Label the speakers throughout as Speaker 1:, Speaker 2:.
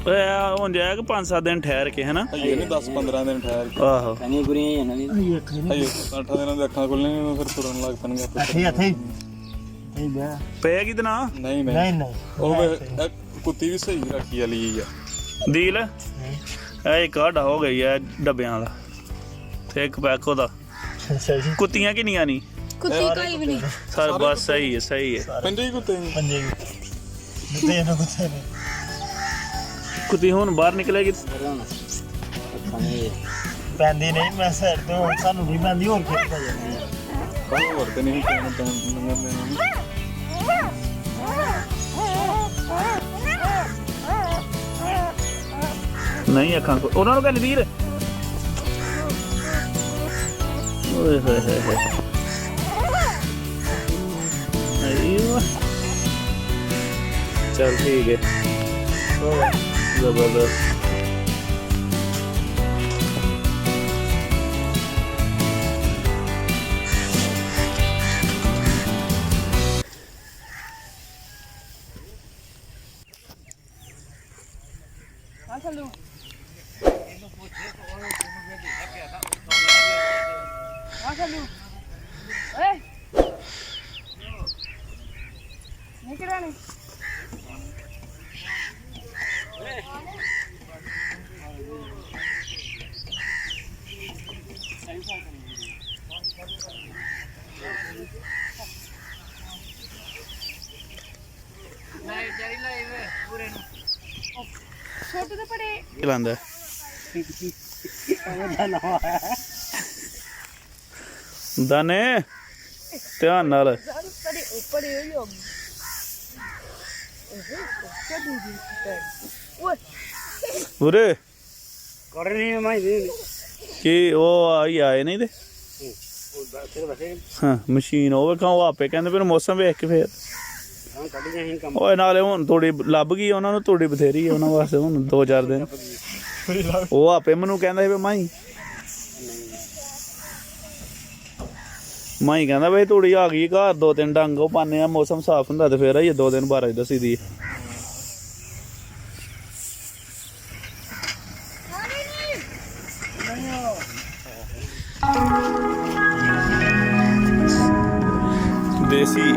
Speaker 1: ਹੁਣ ਜਾਇਆ ਕਿ 5-7 दिन ठहर के है ना
Speaker 2: 10-15 दिन ठहर के
Speaker 1: आहो
Speaker 2: 8 दिनां ਦੇ ਅੱਖਾਂ ਖੁੱਲਣਗੀਆਂ ਫਿਰ ਤੁਰਨ ਲੱਗ ਪੈਣਗੇ
Speaker 1: ਪੈਗੀ ਤੇ ਨਾ
Speaker 2: ਨਹੀਂ ਉਹ ਕੁੱਤੀ ਵੀ ਸਹੀ ਰੱਖੀ ਵਾਲੀ ਆ
Speaker 1: ਡੀਲ ਇਹ ਇੱਕ ਆਡਾ ਹੋ ਗਈ ਹੈ ਡੱਬਿਆਂ ਦਾ ਤੇ ਇੱਕ ਪੈਕ ਉਹਦਾ ਕੁੱਤੀਆਂ ਕਿੰਨੀਆਂ ਨਹੀਂ
Speaker 3: ਕੁੱਤੀ ਕੋਈ ਵੀ ਨਹੀਂ
Speaker 1: ਸਰ ਬਸ ਸਹੀ ਹੈ
Speaker 2: ਪੰਜੇ ਹੀ ਕੁੱਤੇ
Speaker 1: ਕੁੱਤੀ ਹੁਣ ਬਾਹਰ ਨਿਕਲੇਗੀ
Speaker 4: ਪੈਂਦੀ ਨਹੀਂ ਮੈਂ ਸਾਈਡ ਤੋਂ ਸਾਨੂੰ ਨਹੀਂ ਪੈਂਦੀ ਹੋਰ ਖੇਤ ਪੈ ਜਾਂਦੀ ਆ
Speaker 2: ਕੋਈ ਹੋਰ ਤੇ ਨਹੀਂ
Speaker 1: ਨਹੀਂ ਅੱਖਾਂ ਉਹਨਾਂ ਨੂੰ ਕਹਿੰਦੇ ਵੀਰ ਓਏ ਹੋਏ ਹੋਏ ਹੋਏ ਆਈਓ ਚਲ ਠੀਕ ਹੈ ਜ਼ਬਰਦਸਤ
Speaker 3: ਛੋਟੇ ਤੋਂ ਬੜੇ
Speaker 1: ਚਲਾਉਂਦਾ ਦਾਨੇ ਧਿਆਨ ਨਾਲ
Speaker 3: ਬੜੇ ਉੱਪਰ ਹੀ ਹੋ ਗਈ
Speaker 1: ਉਰੇ
Speaker 4: ਕਰ ਨਹੀਂ ਮੈਂ ਦੇ
Speaker 1: ਕੀ ਉਹ ਆਏ ਨਹੀਂ ਤੇ ਹਾਂ ਮਸ਼ੀਨ ਉਹ ਵੇਖਾਂ ਉਹ ਆਪੇ ਕਹਿੰਦੇ ਫਿਰ ਮੌਸਮ ਵੇਖ ਕੇ ਫਿਰ ਓਏ ਨਾਲੇ ਹੁਣ ਥੋੜੀ ਲੱਭ ਗਈ ਉਹਨਾਂ ਨੂੰ ਥੋੜੀ ਬਥੇਰੀ ਉਹਨਾਂ ਵਾਸਤੇ ਹੁਣ 2-4 ਦਿਨ ਉਹ ਆਪੇ ਮੈਨੂੰ ਕਹਿੰਦਾ ਸੀ ਵੀ ਮਾਈ ਕਹਿੰਦਾ ਬਈ ਥੋੜੀ ਆ ਗਈ ਘਰ 2-3 ਡੰਗ ਉਹ ਪਾਉਂਦੇ ਆ ਮੌਸਮ ਸਾਫ਼ ਹੁੰਦਾ ਤੇ ਫਿਰ ਆਈਏ 2 ਦਿਨ ਬਾਅਦ ਦੱਸੀ ਦੀ ਦੇਸੀ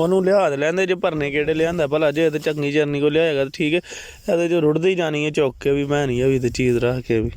Speaker 1: ਉਹਨੂੰ ਲਿਹਾਜ਼ ਲੈਂਦੇ ਜੇ ਭਰਨੇ ਕਿਹੜੇ ਲਿਆਂਦਾ ਭਲਾ ਜੇ ਤੇ ਚੰਗੀ ਚਰਨੀ ਕੋ ਲਿਆਏਗਾ ਤਾਂ ਠੀਕ ਹੈ ਇਹਦੇ ਚ ਰੁੜਦੀ ਜਾਣੀ ਹੈ ਚੁੱਕ ਕੇ ਵੀ ਮੈਂ ਨਹੀਂ ਵੀ ਤੇ ਚੀਜ਼ ਰੱਖ ਕੇ ਵੀ